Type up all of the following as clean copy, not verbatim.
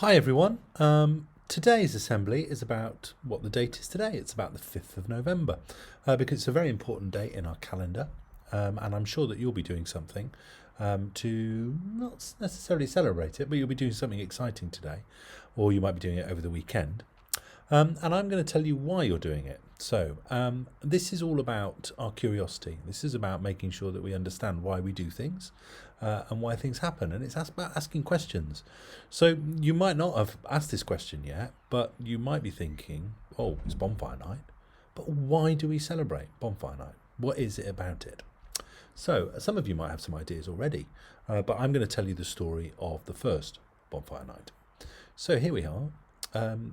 Hi everyone. Today's assembly is about what the date is today. It's about the 5th of November because it's a very important date in our calendar, and I'm sure that you'll be doing something to not necessarily celebrate it, but you'll be doing something exciting today, or you might be doing it over the weekend. And I'm going to tell you why you're doing it. So, this is all about our curiosity. This is about making sure that we understand why we do things and why things happen. And it's about asking questions. So, you might not have asked this question yet, but you might be thinking, oh, it's Bonfire Night. But why do we celebrate Bonfire Night? What is it about it? So, some of you might have some ideas already, but I'm going to tell you the story of the first Bonfire Night. So, here we are.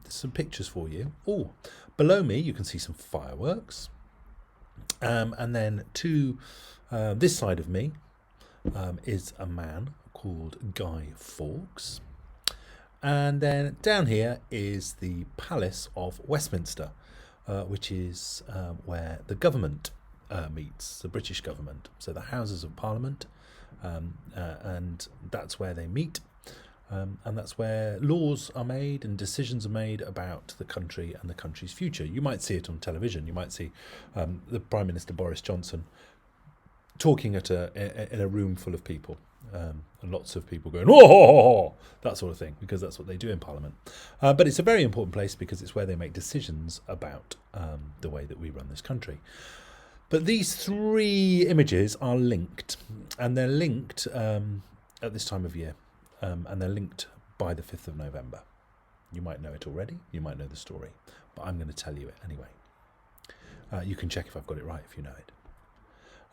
Some pictures for you. Oh, below me you can see some fireworks, and then to this side of me is a man called Guy Fawkes, and then down here is the Palace of Westminster, which is where the government meets, the British government, so the Houses of Parliament, and that's where they meet. And that's where laws are made and decisions are made about the country and the country's future. You might see it on television. You might see the Prime Minister Boris Johnson talking in a room full of people, and lots of people going, "Oh," that sort of thing, because that's what they do in Parliament. But it's a very important place because it's where they make decisions about the way that we run this country. But these three images are linked, and they're linked at this time of year. And they're linked by the 5th of November. You might know it already, you might know the story, but I'm going to tell you it anyway. You can check if I've got it right if you know it.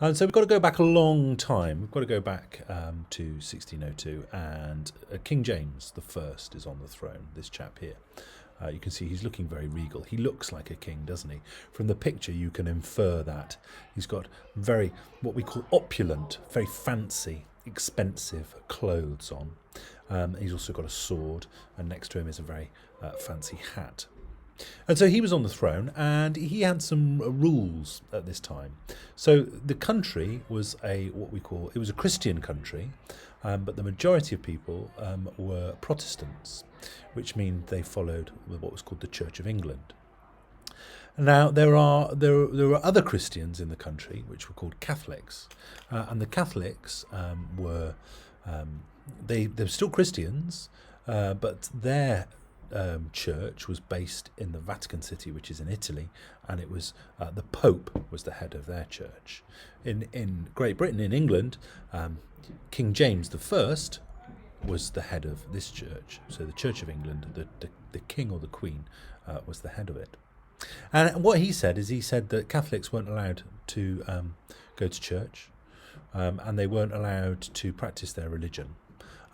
And so we've got to go back a long time. We've got to go back to 1602, and King James I is on the throne, this chap here. You can see he's looking very regal. He looks like a king, doesn't he? From the picture you can infer that. He's got very, what we call opulent, very fancy, expensive clothes on. He's also got a sword, and next to him is a very fancy hat. And so he was on the throne, and he had some rules at this time. So the country was it was a Christian country, but the majority of people were Protestants, which means they followed what was called the Church of England. Now there were other Christians in the country which were called Catholics, and the Catholics were they were still Christians, but their church was based in the Vatican City, which is in Italy, and it was the Pope was the head of their church. In Great Britain, in England, King James I was the head of this church. So the Church of England, the king or the queen was the head of it. And what he said that Catholics weren't allowed to go to church, and they weren't allowed to practice their religion.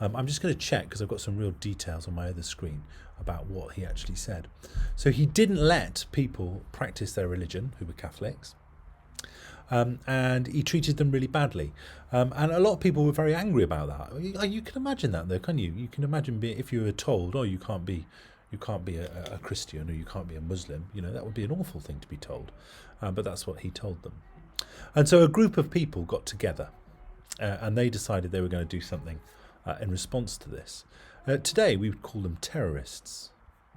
I'm just going to check because I've got some real details on my other screen about what he actually said. So he didn't let people practice their religion who were Catholics, and he treated them really badly. And a lot of people were very angry about that. You can imagine that, though, can you? You can imagine if you were told, "Oh, you can't be a Christian, or you can't be a Muslim." That would be an awful thing to be told. But that's what he told them. And so a group of people got together, and they decided they were going to do something in response to this. Today we would call them terrorists,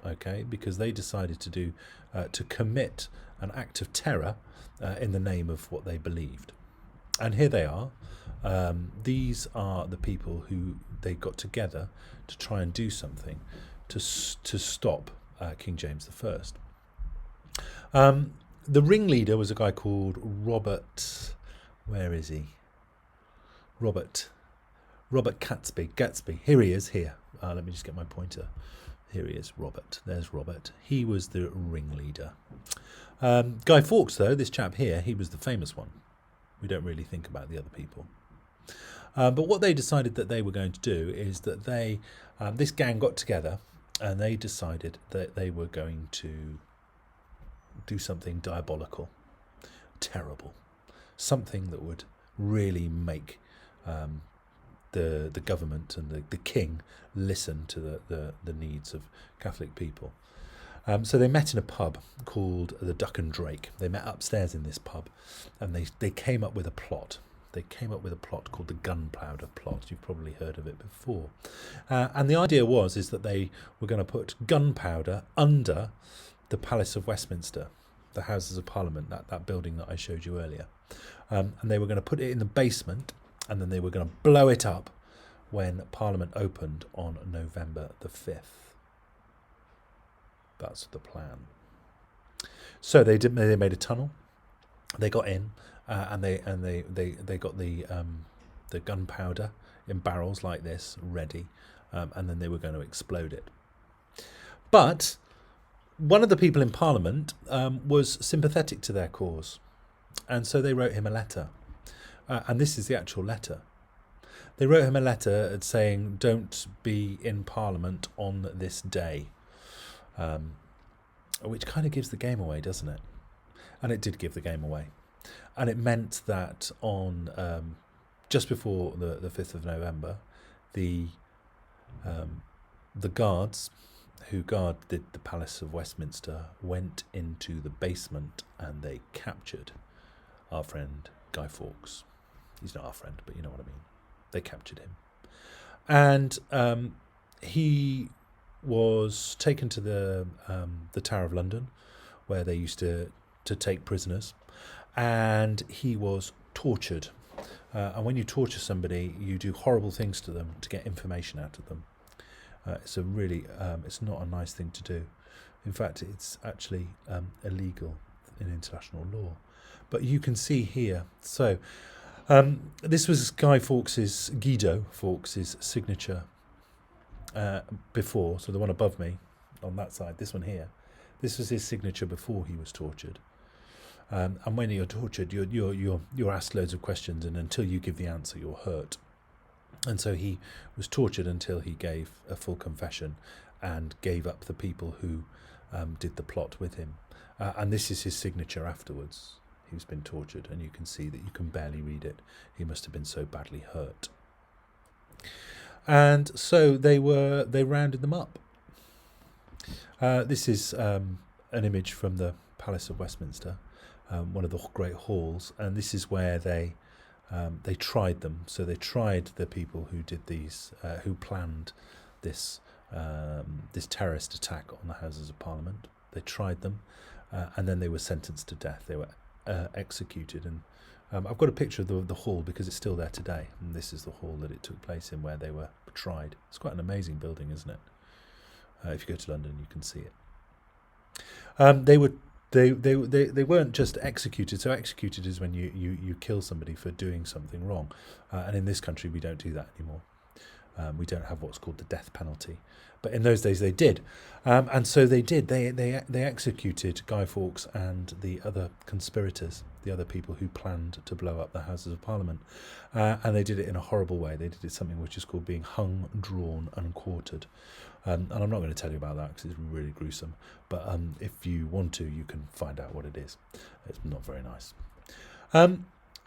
okay, because they decided to commit an act of terror in the name of what they believed. And here they are. These are the people who they got together to try and do something to stop King James I. The ringleader was a guy called Robert. Where is he? Robert Gatsby. Here he is. Here. Let me just get my pointer. Here he is. Robert. There's Robert. He was the ringleader. Guy Fawkes, though, this chap here, he was the famous one. We don't really think about the other people. But what they decided that they were going to do is that this gang got together, and they decided that they were going to do something diabolical, terrible, something that would really make the government and the king listen to the needs of Catholic people. So they met in a pub called the Duck and Drake. They met upstairs in this pub, and they came up with a plot. they came up with a plot called the Gunpowder Plot. You've probably heard of it before. And the idea is that they were going to put gunpowder under the Palace of Westminster, the Houses of Parliament, that building that I showed you earlier. And they were going to put it in the basement, and then they were going to blow it up when Parliament opened on November the 5th. That's the plan. So they made a tunnel. They got in, and they got the gunpowder in barrels like this ready, and then they were going to explode it. But one of the people in Parliament was sympathetic to their cause, and so they wrote him a letter, and this is the actual letter. They wrote him a letter saying, "Don't be in Parliament on this day," which kind of gives the game away, doesn't it? And it did give the game away. And it meant that on just before the 5th of November, the guards who guarded the Palace of Westminster went into the basement and they captured our friend Guy Fawkes. He's not our friend, but you know what I mean. They captured him. And he was taken to the Tower of London, where they used to take prisoners, and he was tortured. And when you torture somebody, you do horrible things to them to get information out of them. It's it's not a nice thing to do. In fact, it's actually illegal in international law. But you can see here. So this was Guido Fawkes' signature before. So the one above me on that side, this one here. This was his signature before he was tortured. And when you're tortured, you're asked loads of questions, and until you give the answer, you're hurt. And so he was tortured until he gave a full confession and gave up the people who did the plot with him. And this is his signature afterwards. He's been tortured, and you can see that you can barely read it. He must have been so badly hurt. And so they rounded them up. This is an image from the Palace of Westminster, one of the great halls, and this is where they tried them. So they tried the people who did these, who planned this terrorist attack on the Houses of Parliament. They tried them, and then they were sentenced to death. They were executed, and I've got a picture of the hall because it's still there today. And this is the hall that it took place in, where they were tried. It's quite an amazing building, isn't it? If you go to London, you can see it. They weren't just executed. So executed is when you kill somebody for doing something wrong, and in this country we don't do that anymore. We don't have what's called the death penalty, but in those days they did, and so they did. They executed Guy Fawkes and the other conspirators, the other people who planned to blow up the Houses of Parliament, and they did it in a horrible way. They did it something which is called being hung, drawn, and quartered. And I'm not going to tell you about that because it's really gruesome. But if you want to, you can find out what it is. It's not very nice.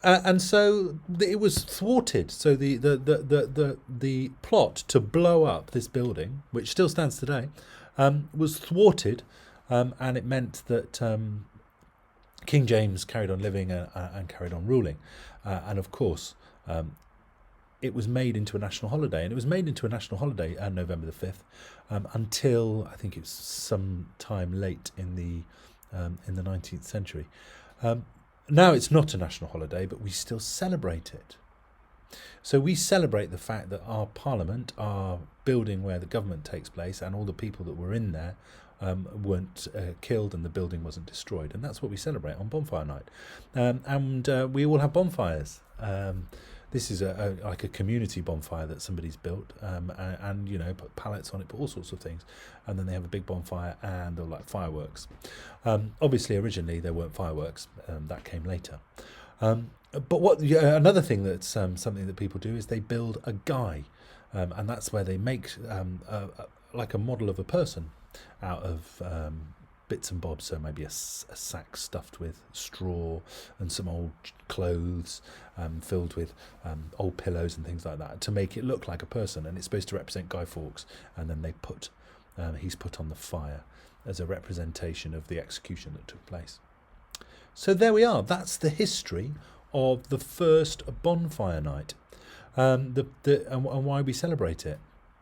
And so it was thwarted. So the plot to blow up this building, which still stands today, was thwarted, and it meant that King James carried on living and carried on ruling, and of course. It was made into a national holiday, and it was made into a national holiday on November the 5th until I think it's some time late in the 19th century. Now it's not a national holiday, but we still celebrate it. So we celebrate the fact that our Parliament, our building where the government takes place, and all the people that were in there weren't killed, and the building wasn't destroyed, and that's what we celebrate on Bonfire Night. And we all have bonfires. This is like a community bonfire that somebody's built, and you know, put pallets on it, put all sorts of things, and then they have a big bonfire and they're like fireworks. Obviously, originally there weren't fireworks; that came later. But another thing that's something that people do is they build a guy, and that's where they make like a model of a person out of bits and bobs. So maybe a sack stuffed with straw and some old clothes filled with old pillows and things like that to make it look like a person, and it's supposed to represent Guy Fawkes, and then they he's put on the fire as a representation of the execution that took place. So there we are. That's the history of the first Bonfire Night, and why we celebrate it.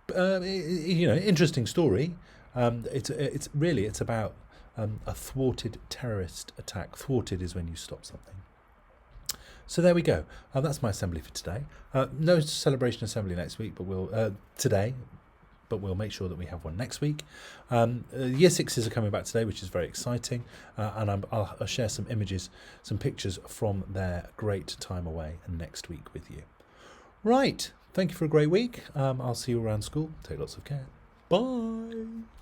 Interesting story. It's about a thwarted terrorist attack. Thwarted is when you stop something. So there we go. That's my assembly for today. No celebration assembly next week, but we'll make sure that we have one next week. Year sixes are coming back today, which is very exciting, and I'll share some images, some pictures from their great time away next week with you. Right, thank you for a great week. I'll see you around school. Take lots of care. Bye.